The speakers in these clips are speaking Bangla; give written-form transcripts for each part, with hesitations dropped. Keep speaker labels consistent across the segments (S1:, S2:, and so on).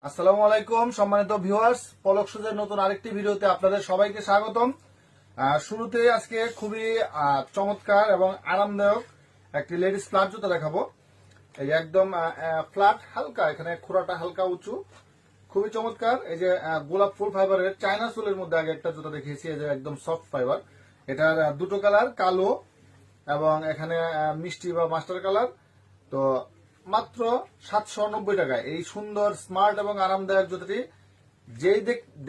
S1: আসসালামু আলাইকুম সম্মানিত ভিউয়ার্স, পলক সুজের নতুন আরেকটি ভিডিওতে আপনাদের সবাইকে স্বাগতম। শুরুতে আজকে খুবই চমৎকার এবং আরামদায়ক একটি লেডিস ফ্ল্যাট জুতা দেখাবো। এই যে একদম ফ্ল্যাট, হালকা এখানে খোড়াটা হালকা উঁচু, খুবই চমৎকার। এই যে গোলাপ ফুল ফাইবারের চায়না সোলের মধ্যে আগে একটা জুতা দেখিয়েছি, এই যে একদম সফট ফাইবার। এটার দুটো কালার, কালো এবং এখানে মিষ্টি বা মাস্টার কালার। তো মাত্র 790 টাকায় এই সুন্দর স্মার্ট এবং আরামদায়ক জুতাটি, যেই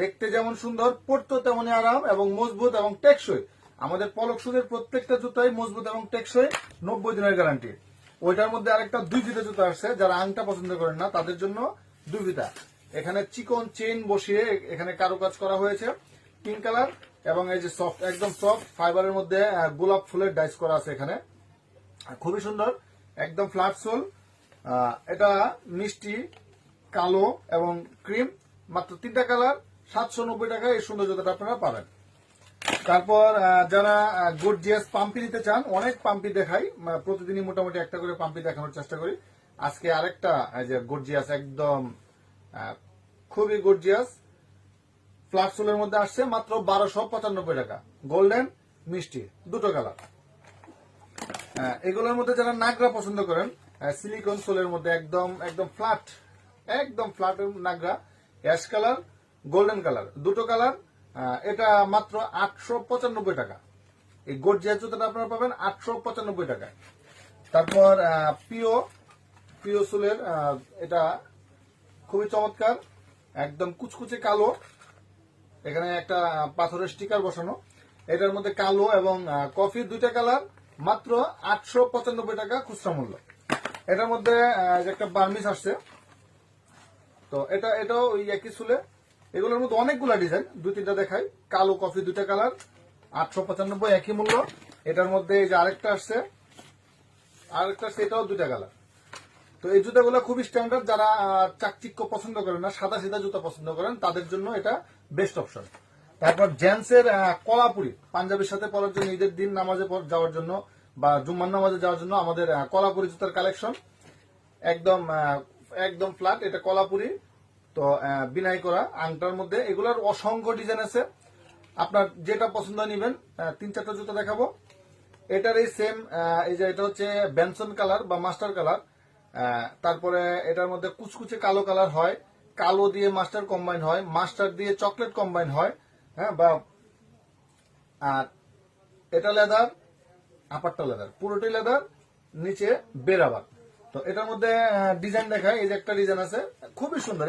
S1: দেখতে যেমন সুন্দর, পরতেও তেমনই আরাম এবং মজবুত এবং টেকসই। আমাদের পলক সুজের প্রত্যেকটা জুতাই মজবুত এবং টেকসই, 90 দিনের গ্যারান্টি। ওইটার মধ্যে আরেকটা 2 ফিতা জুতা আসছে, যারা আংটা পছন্দ করেন না তাদের জন্য 2 ফিতা। এখানে চিকন চেইন বসিয়ে এখানে কারুকাজ করা হয়েছে, পিঙ্ক কালার এবং এই যে সফট, একদম সফট ফাইবারের মধ্যে গোলাপ ফুলের ডাইস করা আছে এখানে, খুবই সুন্দর, একদম ফ্ল্যাট সোল। এটা মিষ্টি, কালো এবং ক্রিম, মাত্র 3টা কালার, 790 টাকায় এই সুন্দর জুতাটা আপনারা পাবেন। তারপর যারা গর্জিয়াস পাম্পি নিতে চান, অনেক পাম্পি দেখাই, প্রতিদিনই মোটামুটি একটা করে পাম্পি দেখানোর চেষ্টা করি। আজকে আরেকটা যে গর্জিয়াস, একদম খুবই গর্জিয়াস ফ্ল্যাট সোলের মধ্যে আসছে, মাত্র 1295 টাকা, গোল্ডেন মিষ্টি, দুটো কালার। এগুলোর মধ্যে যারা নাগরা পছন্দ করেন, সিলিকন সোলের মধ্যে একদম একদম ফ্ল্যাট, একদম ফ্ল্যাট নাগরা, অ্যাশ কালার, গোল্ডেন কালার, দুটো কালার। এটা মাত্র 895 টাকা। এই গর্জিয়াস জুতাটা আপনারা পাবেন 895 টাকায়। তারপর পিও সোলের, এটা খুবই চমৎকার, একদম কুচকুচে কালো, এখানে একটা পাথরের স্টিকার বসানো। এটার মধ্যে কালো এবং কফি, দুইটা কালার, মাত্র 895 টাকা খুচরা মূল্য। এটার মধ্যে যে একটা বার্মিস আসছে, তো এটাও ওই একই চুলে। এগুলোর মধ্যে অনেকগুলো ডিজাইন, 2-3টা দেখাই। কালো, কফি, দুইটা কালার, 895, একই মূল্য। এটার মধ্যে এই যে আরেকটা আসছে, সেটাও 2টা কালার। তো এই জুতাগুলো খুবই স্ট্যান্ডার্ড, যারা চাকচিক্য পছন্দ করেন না, সাদা সিধা জুতা পছন্দ করেন, তাদের জন্য এটা বেস্ট অপশন। তারপর জেন্টসের কলাপুরি, পাঞ্জাবির সাথে পরার জন্য, ঈদের দিন নামাজে যাওয়ার জন্য বা জুম্মার নামাজে যাওয়ার জন্য আমাদের কলাপুরি জুতার কালেকশন, একদম একদম ফ্ল্যাট, এটা কলাপুরি। তো বিনাই করা আংটার মধ্যে, এগুলোর অসংখ্য ডিজাইন আছে, আপনার যেটা পছন্দ নিবেন। 3-4টা জুতা দেখাবো। এটার এই সেম, এই যে এটা হচ্ছে বেনসন কালার বা মাস্টার কালার। তারপরে এটার মধ্যে কুচকুচে কালো কালার হয়, কালো দিয়ে মাস্টার কম্বাইন হয়, মাস্টার দিয়ে চকলেট কম্বাইন হয়, হ্যাঁ। বা আর এটা লেদার, আপারটা লেদার, পুরোটাই লেদার, নিচে বেরাবার। তো এটার মধ্যে ডিজাইন দেখায়, এই যে একটা ডিজাইন আছে, খুবই সুন্দর।